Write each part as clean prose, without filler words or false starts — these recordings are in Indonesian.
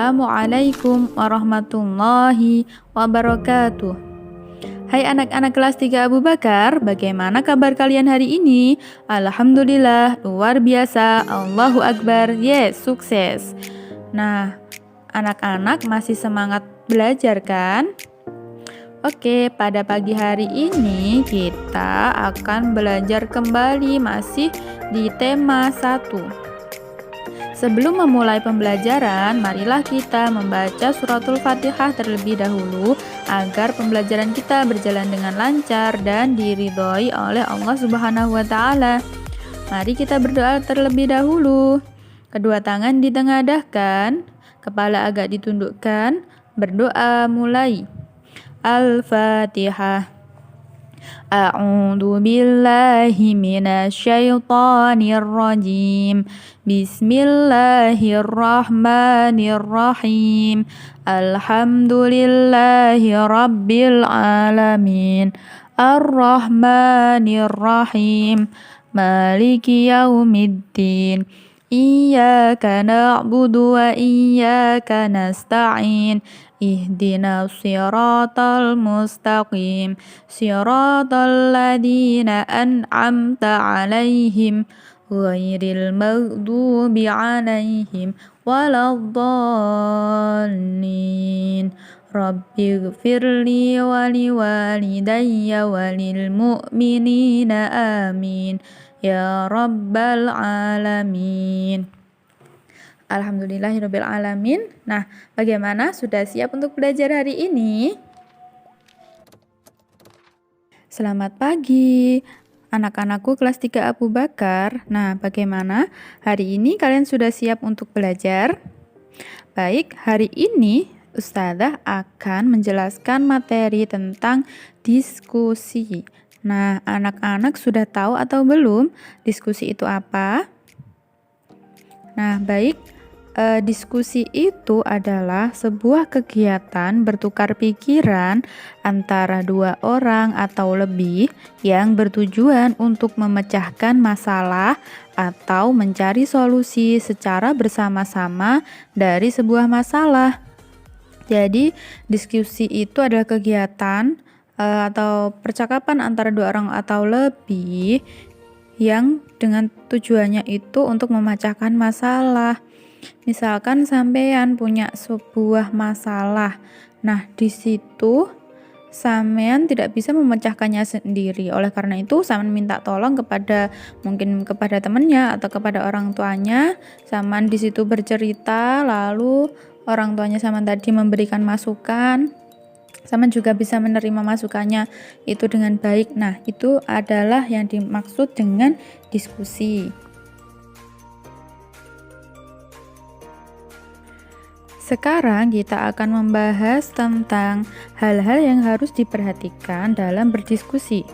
Assalamualaikum warahmatullahi wabarakatuh. Hai anak-anak kelas 3 Abu Bakar, bagaimana kabar kalian hari ini? Alhamdulillah, luar biasa, Allahu Akbar, yes, sukses. Nah, anak-anak masih semangat belajar kan? Oke, pada pagi hari ini kita akan belajar kembali masih di tema 1. Sebelum memulai pembelajaran, marilah kita membaca suratul Fatihah terlebih dahulu agar pembelajaran kita berjalan dengan lancar dan diridhoi oleh Allah Subhanahu wa taala. Mari kita berdoa terlebih dahulu. Kedua tangan ditengadahkan, kepala agak ditundukkan, berdoa mulai. Al-Fatihah. A'udzu billahi minasyaitonir rajim. Bismillahirrahmanirrahim. Alhamdulillahi rabbil alamin. Ar-Rahmanir-Rahim. Maliki yaumiddin. Iyyaka na'budu wa iyyaka nasta'in. Ihdinas siratal mustaqim. Siratal ladzina an'amta 'alaihim ghairil maghdubi 'alaihim waladdallin. Rabbighfirli wa liwalidayya wa lil mu'minina amin ya rabbal alamin. Alhamdulillahirabbil alamin. Nah, bagaimana? Sudah siap untuk belajar hari ini? Selamat pagi anak-anakku kelas 3 Abu Bakar. Nah, bagaimana? Hari ini kalian sudah siap untuk belajar? Baik, hari ini Ustazah akan menjelaskan materi tentang diskusi. Nah, anak-anak sudah tahu atau belum diskusi itu apa? Nah, baik. Diskusi itu adalah sebuah kegiatan bertukar pikiran antara dua orang atau lebih yang bertujuan untuk memecahkan masalah atau mencari solusi secara bersama-sama dari sebuah masalah. Jadi, diskusi itu adalah kegiatan atau percakapan antara dua orang atau lebih yang dengan tujuannya itu untuk memecahkan masalah. Misalkan sampean punya sebuah masalah. Nah, di situ sampean tidak bisa memecahkannya sendiri. Oleh karena itu, sampean minta tolong mungkin kepada temannya atau kepada orang tuanya. Sampean di situ bercerita, lalu orang tuanya sampean tadi memberikan masukan. Sampean juga bisa menerima masukannya itu dengan baik. Nah, itu adalah yang dimaksud dengan diskusi. Sekarang kita akan membahas tentang hal-hal yang harus diperhatikan dalam berdiskusi.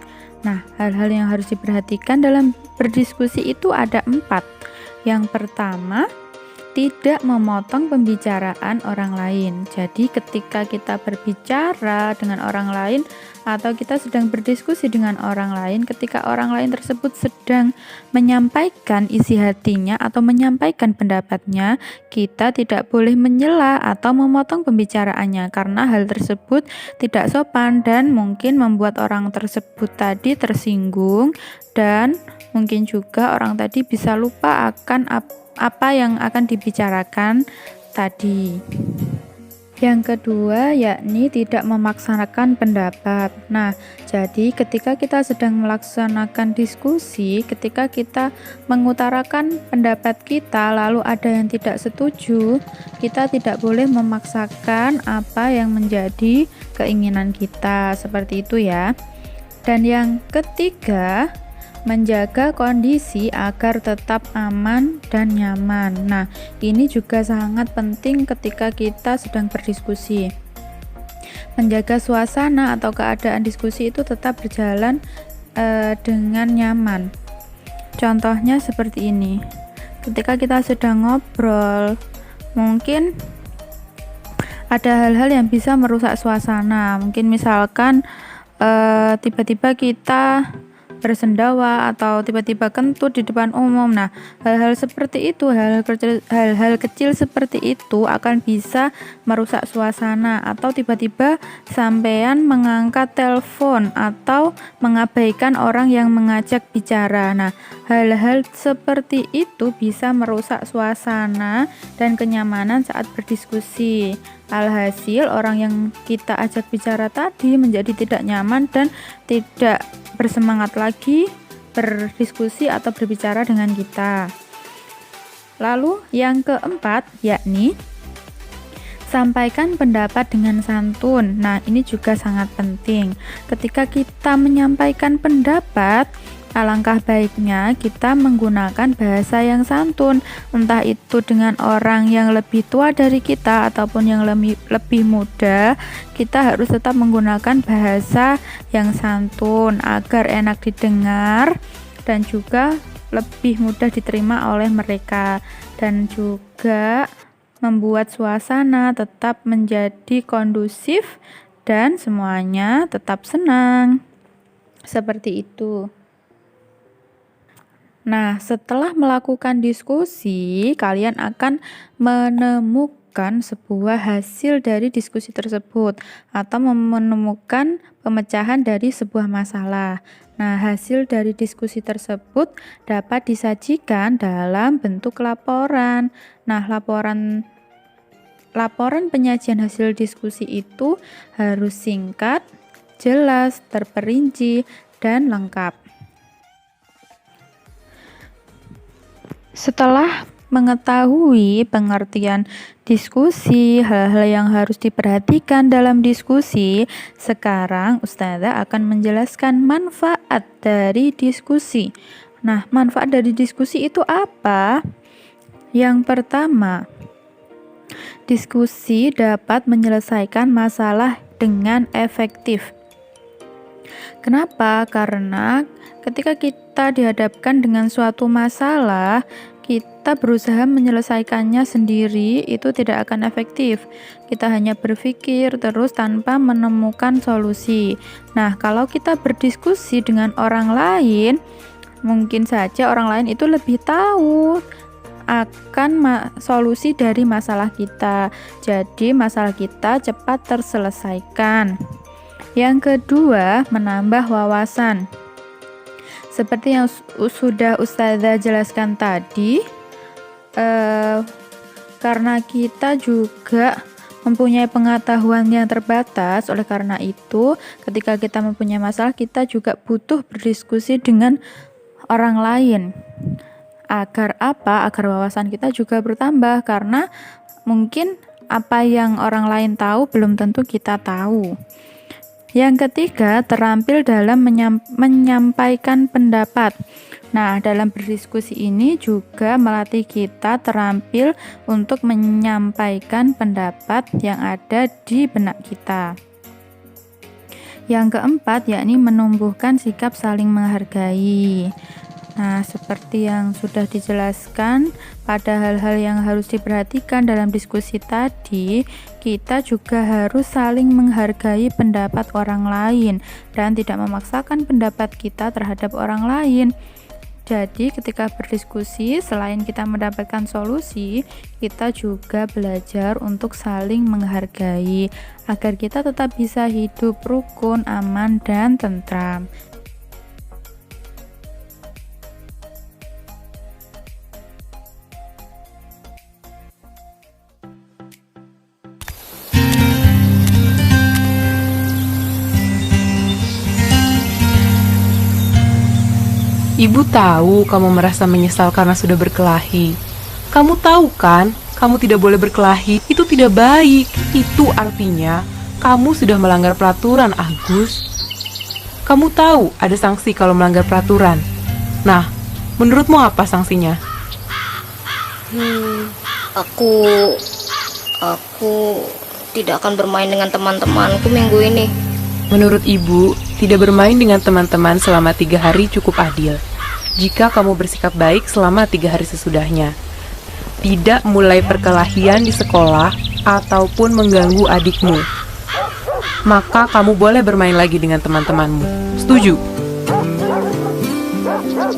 Nah, hal-hal yang harus diperhatikan dalam berdiskusi itu ada 4. Yang pertama, tidak memotong pembicaraan orang lain. Jadi ketika kita berbicara dengan orang lain atau kita sedang berdiskusi dengan orang lain, ketika orang lain tersebut sedang menyampaikan isi hatinya atau menyampaikan pendapatnya, kita tidak boleh menyela atau memotong pembicaraannya karena hal tersebut tidak sopan dan mungkin membuat orang tersebut tadi tersinggung dan mungkin juga orang tadi bisa lupa akan apa yang akan dibicarakan tadi. Yang kedua, yakni tidak memaksakan pendapat. Nah, jadi ketika kita sedang melaksanakan diskusi, ketika kita mengutarakan pendapat kita, lalu ada yang tidak setuju, kita tidak boleh memaksakan apa yang menjadi keinginan kita, seperti itu ya. Dan yang ketiga, menjaga kondisi agar tetap aman dan nyaman. Nah, ini juga sangat penting ketika kita sedang berdiskusi. Menjaga suasana atau keadaan diskusi itu tetap berjalan dengan nyaman. Contohnya seperti ini. Ketika kita sedang ngobrol, mungkin ada hal-hal yang bisa merusak suasana. Mungkin misalkan tiba-tiba kita bersendawa atau tiba-tiba kentut di depan umum. Nah, hal-hal seperti itu, hal-hal kecil seperti itu akan bisa merusak suasana, atau tiba-tiba sampean mengangkat telepon atau mengabaikan orang yang mengajak bicara. Nah, hal-hal seperti itu bisa merusak suasana dan kenyamanan saat berdiskusi. Alhasil, orang yang kita ajak bicara tadi menjadi tidak nyaman dan tidak bersemangat lagi berdiskusi atau berbicara dengan kita. Lalu yang keempat, yakni sampaikan pendapat dengan santun. Nah, ini juga sangat penting. Ketika kita menyampaikan pendapat, alangkah baiknya kita menggunakan bahasa yang santun, entah itu dengan orang yang lebih tua dari kita ataupun yang lebih muda. Kita harus tetap menggunakan bahasa yang santun agar enak didengar dan juga lebih mudah diterima oleh mereka, dan juga membuat suasana tetap menjadi kondusif dan semuanya tetap senang. Seperti itu. Nah, setelah melakukan diskusi, kalian akan menemukan sebuah hasil dari diskusi tersebut atau menemukan pemecahan dari sebuah masalah. Nah, hasil dari diskusi tersebut dapat disajikan dalam bentuk laporan. Nah, laporan penyajian hasil diskusi itu harus singkat, jelas, terperinci, dan lengkap. Setelah mengetahui pengertian diskusi, hal-hal yang harus diperhatikan dalam diskusi, sekarang Ustazah akan menjelaskan manfaat dari diskusi. Nah, manfaat dari diskusi itu apa? Yang pertama, diskusi dapat menyelesaikan masalah dengan efektif. Kenapa? Karena ketika kita dihadapkan dengan suatu masalah, kita berusaha menyelesaikannya sendiri, itu tidak akan efektif. Kita hanya berpikir terus tanpa menemukan solusi. Nah, kalau kita berdiskusi dengan orang lain, mungkin saja orang lain itu lebih tahu akan solusi dari masalah kita. Jadi, masalah kita cepat terselesaikan. Yang kedua, menambah wawasan. Seperti yang sudah Ustazah jelaskan tadi, karena kita juga mempunyai pengetahuan yang terbatas, oleh karena itu ketika kita mempunyai masalah, kita juga butuh berdiskusi dengan orang lain. Agar apa? Agar wawasan kita juga bertambah, karena mungkin apa yang orang lain tahu belum tentu kita tahu. Yang ketiga, terampil dalam menyampaikan pendapat. Nah, dalam berdiskusi ini juga melatih kita terampil untuk menyampaikan pendapat yang ada di benak kita. Yang keempat, yakni menumbuhkan sikap saling menghargai. Nah, seperti yang sudah dijelaskan pada hal-hal yang harus diperhatikan dalam diskusi tadi, kita juga harus saling menghargai pendapat orang lain dan tidak memaksakan pendapat kita terhadap orang lain. Jadi, ketika berdiskusi, selain kita mendapatkan solusi, kita juga belajar untuk saling menghargai agar kita tetap bisa hidup rukun, aman, dan tentram. Ibu tahu kamu merasa menyesal karena sudah berkelahi. Kamu tahu kan, kamu tidak boleh berkelahi, itu tidak baik. Itu artinya kamu sudah melanggar peraturan, Agus. Kamu tahu ada sanksi kalau melanggar peraturan. Nah, menurutmu apa sanksinya? Aku tidak akan bermain dengan teman-temanku minggu ini. Menurut ibu, tidak bermain dengan teman-teman selama 3 hari cukup adil. Jika kamu bersikap baik selama 3 hari sesudahnya. Tidak mulai perkelahian di sekolah ataupun mengganggu adikmu. Maka kamu boleh bermain lagi dengan teman-temanmu. Setuju?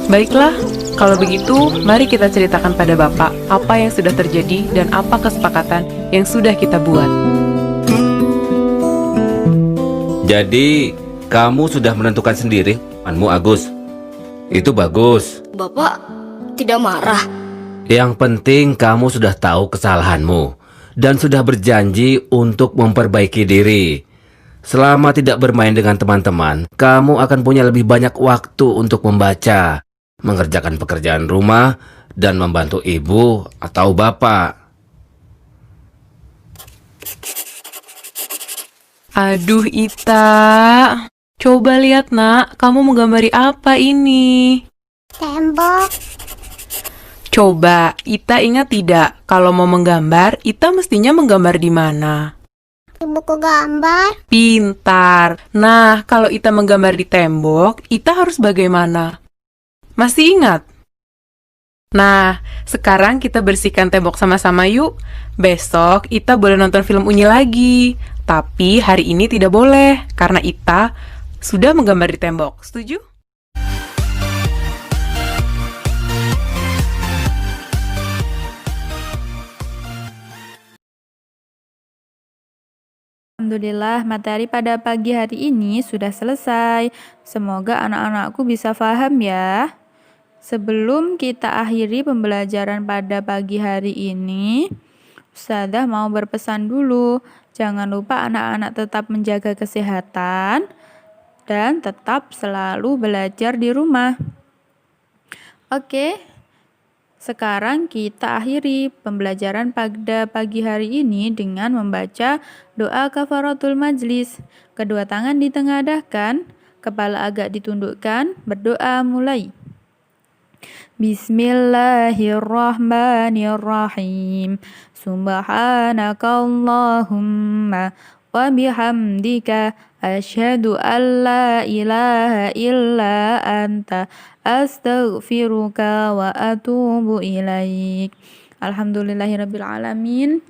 Baiklah, kalau begitu, mari kita ceritakan pada Bapak apa yang sudah terjadi dan apa kesepakatan yang sudah kita buat. Jadi, kamu sudah menentukan sendiri temanmu Agus. Itu bagus. Bapak tidak marah. Yang penting kamu sudah tahu kesalahanmu dan sudah berjanji untuk memperbaiki diri. Selama tidak bermain dengan teman-teman, kamu akan punya lebih banyak waktu untuk membaca, mengerjakan pekerjaan rumah, dan membantu ibu atau bapak. Aduh, Ita. Coba lihat, Nak. Kamu menggambari apa ini? Tembok. Coba, Ita ingat tidak? Kalau mau menggambar, Ita mestinya menggambar di mana? Di buku gambar. Pintar. Nah, kalau Ita menggambar di tembok, Ita harus bagaimana? Masih ingat? Nah, sekarang kita bersihkan tembok sama-sama yuk. Besok Ita boleh nonton film Unyi lagi. Tapi hari ini tidak boleh, karena Ita sudah menggambar di tembok. Setuju? Alhamdulillah, materi pada pagi hari ini sudah selesai. Semoga anak-anakku bisa paham ya. Sebelum kita akhiri pembelajaran pada pagi hari ini, Ustazah mau berpesan dulu. Jangan lupa anak-anak tetap menjaga kesehatan dan tetap selalu belajar di rumah. Oke, sekarang kita akhiri pembelajaran pada pagi hari ini dengan membaca doa kafaratul majlis. Kedua tangan ditengadahkan, kepala agak ditundukkan, berdoa mulai. Bismillahirrahmanirrahim. Subhanakallahumma wa bihamdika asyhadu an la ilaha illa anta astaghfiruka wa atubu ilaik. Alhamdulillahirabbil alamin.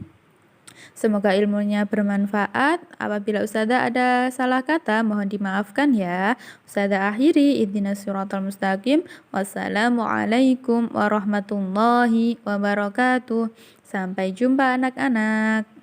Semoga ilmunya bermanfaat. Apabila Ustazah ada salah kata, mohon dimaafkan ya. Ustazah akhiri, ihdinas siratal mustaqim. Wassalamualaikum warahmatullahi wabarakatuh. Sampai jumpa anak-anak.